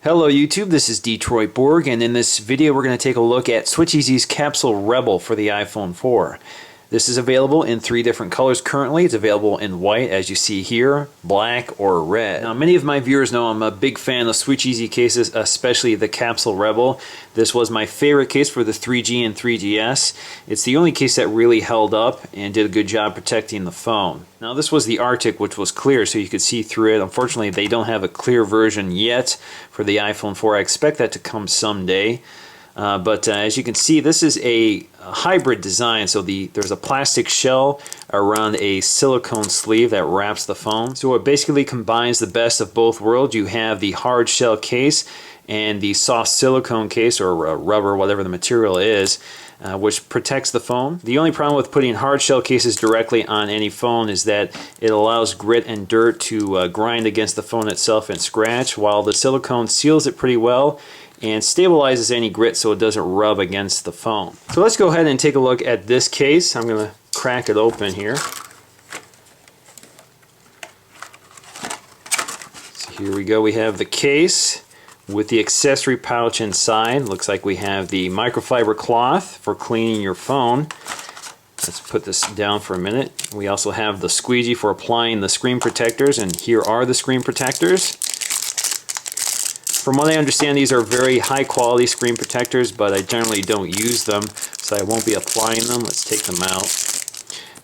Hello YouTube, this is Detroit Borg, and in this video we're going to take a look at SwitchEasy's Capsule Rebel for the iPhone 4. This is available in 3 different colors currently. It's available in white, as you see here, black, or red. Now, many of my viewers know I'm a big fan of SwitchEasy cases, especially the Capsule Rebel. This was my favorite case for the 3G and 3GS. It's the only case that really held up and did a good job protecting the phone. Now, this was the Arctic, which was clear, so you could see through it. Unfortunately, they don't have a clear version yet for the iPhone 4. I expect that to come someday. But as you can see, this is a hybrid design. So there's a plastic shell around a silicone sleeve that wraps the phone. So it basically combines the best of both worlds. You have the hard shell case and the soft silicone case, or rubber, whatever the material is, which protects the phone. The only problem with putting hard shell cases directly on any phone is that it allows grit and dirt to grind against the phone itself and scratch, while the silicone seals it pretty well and stabilizes any grit so it doesn't rub against the phone. So let's go ahead and take a look at this case. I'm going to crack it open here. So here we go. We have the case with the accessory pouch inside. Looks like we have the microfiber cloth for cleaning your phone. Let's put this down for a minute. We also have the squeegee for applying the screen protectors, and here are the screen protectors. From what I understand, these are very high quality screen protectors, but I generally don't use them, so I won't be applying them. Let's take them out.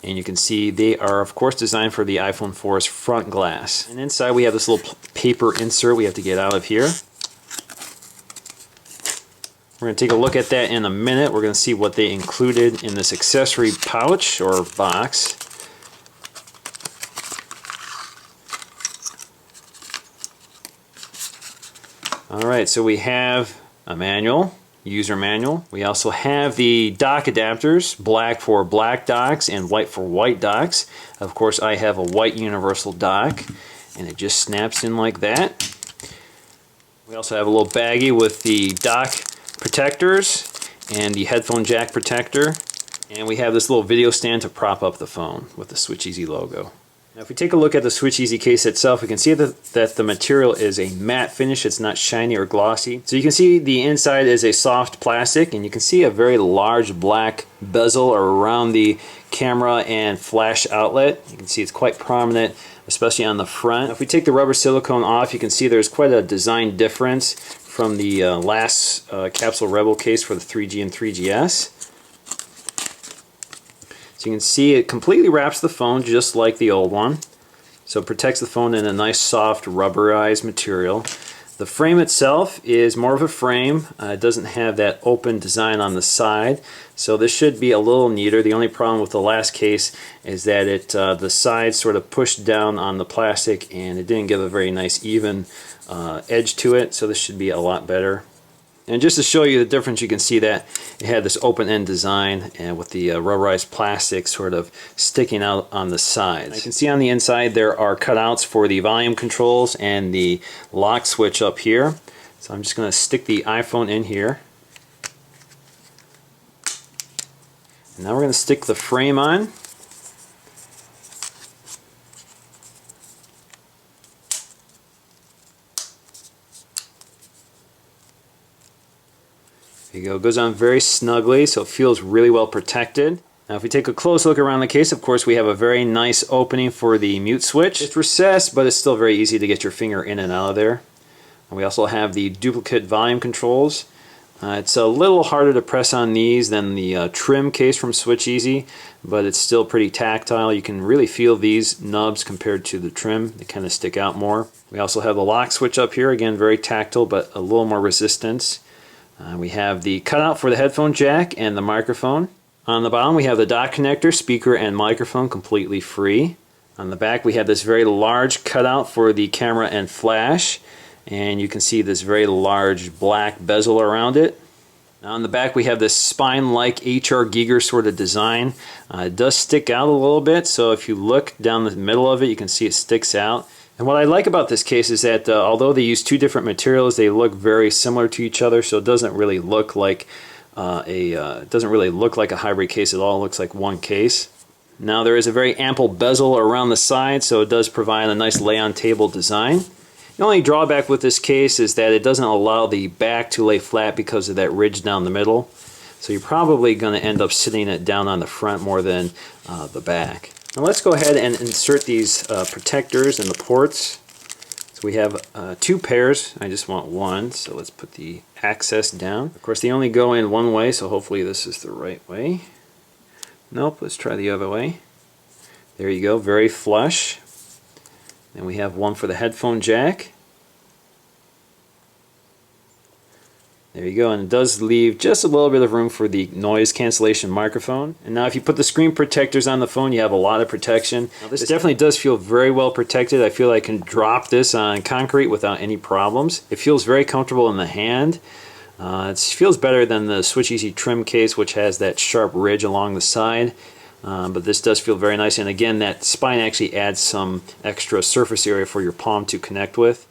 And you can see they are, of course, designed for the iPhone 4's front glass. And inside we have this little paper insert we have to get out of here. We're going to take a look at that in a minute. We're going to see what they included in this accessory pouch or box. Alright, so we have a manual, user manual. We also have the dock adapters, black for black docks and white for white docks. Of course, I have a white universal dock, and it just snaps in like that. We also have a little baggie with the dock protectors and the headphone jack protector. And we have this little video stand to prop up the phone with the SwitchEasy logo. Now, if we take a look at the SwitchEasy case itself, we can see that the material is a matte finish. It's not shiny or glossy. So you can see the inside is a soft plastic, and you can see a very large black bezel around the camera and flash outlet. You can see it's quite prominent, especially on the front. Now, if we take the rubber silicone off, you can see there's quite a design difference from the last Capsule Rebel case for the 3G and 3GS. So you can see it completely wraps the phone just like the old one. So it protects the phone in a nice soft rubberized material. The frame itself is more of a frame. It doesn't have that open design on the side. So this should be a little neater. The only problem with the last case is that the sides sort of pushed down on the plastic and it didn't give a very nice even edge to it. So this should be a lot better. And just to show you the difference, you can see that it had this open-end design and with the rubberized plastic sort of sticking out on the sides. You can see on the inside there are cutouts for the volume controls and the lock switch up here. So I'm just going to stick the iPhone in here. And now we're going to stick the frame on. There you go. It goes on very snugly, so it feels really well protected. Now if we take a close look around the case, of course we have a very nice opening for the mute switch. It's recessed, but it's still very easy to get your finger in and out of there. And we also have the duplicate volume controls. It's a little harder to press on these than the trim case from SwitchEasy, but it's still pretty tactile. You can really feel these nubs compared to the trim. They kind of stick out more. We also have the lock switch up here, again very tactile but a little more resistance. We have the cutout for the headphone jack and the microphone. On the bottom we have the dock connector, speaker and microphone completely free. On the back we have this very large cutout for the camera and flash, and you can see this very large black bezel around it. Now on the back we have this spine-like HR Giger sort of design. It does stick out a little bit, so if you look down the middle of it you can see it sticks out. And what I like about this case is that although they use 2 different materials, they look very similar to each other, so it doesn't really look like a hybrid case at all. It looks like one case. Now there is a very ample bezel around the side, so it does provide a nice lay-on table design. The only drawback with this case is that it doesn't allow the back to lay flat because of that ridge down the middle. So you're probably going to end up sitting it down on the front more than the back. Now let's go ahead and insert these protectors in the ports. So we have 2 pairs. I just want one, so let's put the access down. Of course, they only go in one way, so hopefully this is the right way. Nope, let's try the other way. There you go, very flush. Then we have one for the headphone jack. There you go, and it does leave just a little bit of room for the noise cancellation microphone. And now if you put the screen protectors on the phone, you have a lot of protection. Now, this definitely does feel very well protected. I feel like I can drop this on concrete without any problems. It feels very comfortable in the hand. It feels better than the SwitchEasy trim case, which has that sharp ridge along the side. But this does feel very nice, and again, that spine actually adds some extra surface area for your palm to connect with.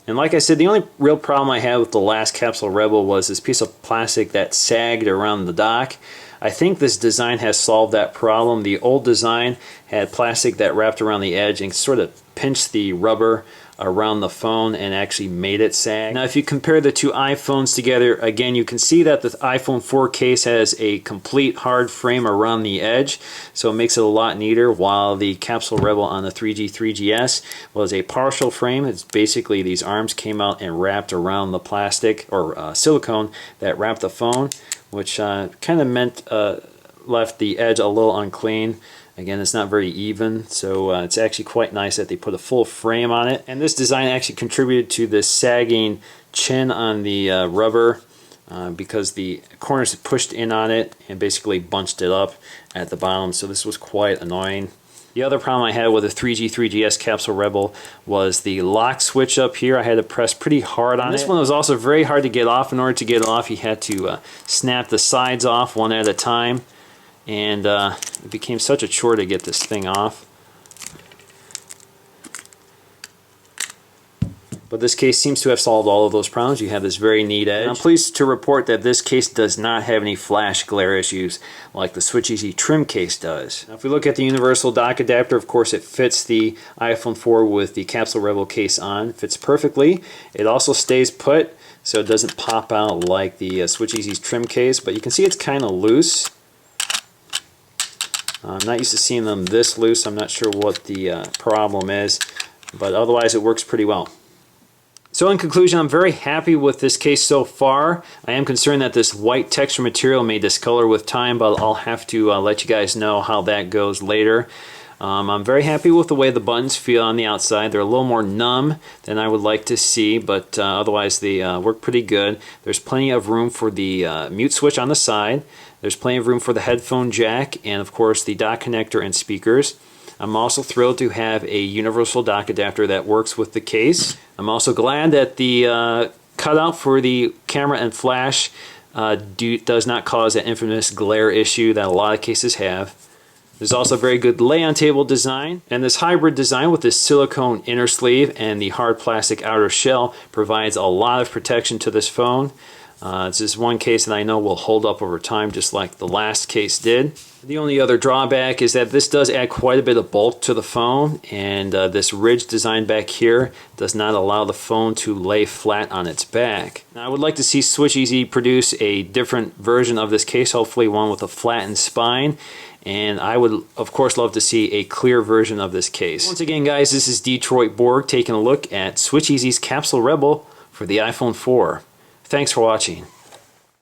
And like I said, the only real problem I had with the last Capsule Rebel was this piece of plastic that sagged around the dock. I think this design has solved that problem. The old design had plastic that wrapped around the edge and sort of pinched the rubber around the phone and actually made it sag. Now if you compare the 2 iPhones together, again you can see that the iPhone 4 case has a complete hard frame around the edge, so it makes it a lot neater, while the Capsule Rebel on the 3GS was a partial frame. It's basically these arms came out and wrapped around the plastic or silicone that wrapped the phone, which kind of meant left the edge a little unclean. Again, it's not very even, so it's actually quite nice that they put a full frame on it. And this design actually contributed to the sagging chin on the rubber because the corners pushed in on it and basically bunched it up at the bottom, so this was quite annoying. The other problem I had with the 3GS Capsule Rebel was the lock switch up here. I had to press pretty hard on it. This one was also very hard to get off. In order to get it off, you had to snap the sides off one at a time. And it became such a chore to get this thing off. But this case seems to have solved all of those problems. You have this very neat edge. And I'm pleased to report that this case does not have any flash glare issues like the SwitchEasy trim case does. Now if we look at the universal dock adapter, of course it fits the iPhone 4 with the Capsule Rebel case on. It fits perfectly. It also stays put, so it doesn't pop out like the SwitchEasy's trim case, but you can see it's kind of loose. I'm not used to seeing them this loose. I'm not sure what the problem is, but otherwise it works pretty well. So in conclusion, I'm very happy with this case so far. I am concerned that this white texture material may discolor with time, but I'll have to let you guys know how that goes later. I'm very happy with the way the buttons feel on the outside. They're a little more numb than I would like to see, but otherwise they work pretty good. There's plenty of room for the mute switch on the side. There's plenty of room for the headphone jack and of course the dock connector and speakers. I'm also thrilled to have a universal dock adapter that works with the case. I'm also glad that the cutout for the camera and flash does not cause that infamous glare issue that a lot of cases have. There's also very good lay-on-table design, and this hybrid design with this silicone inner sleeve and the hard plastic outer shell provides a lot of protection to this phone. It's just one case that I know will hold up over time just like the last case did. The only other drawback is that this does add quite a bit of bulk to the phone, and this ridge design back here does not allow the phone to lay flat on its back. Now I would like to see SwitchEasy produce a different version of this case, hopefully one with a flattened spine. And I would, of course, love to see a clear version of this case. Once again, guys, this is Detroit Borg taking a look at SwitchEasy's Capsule Rebel for the iPhone 4. Thanks for watching.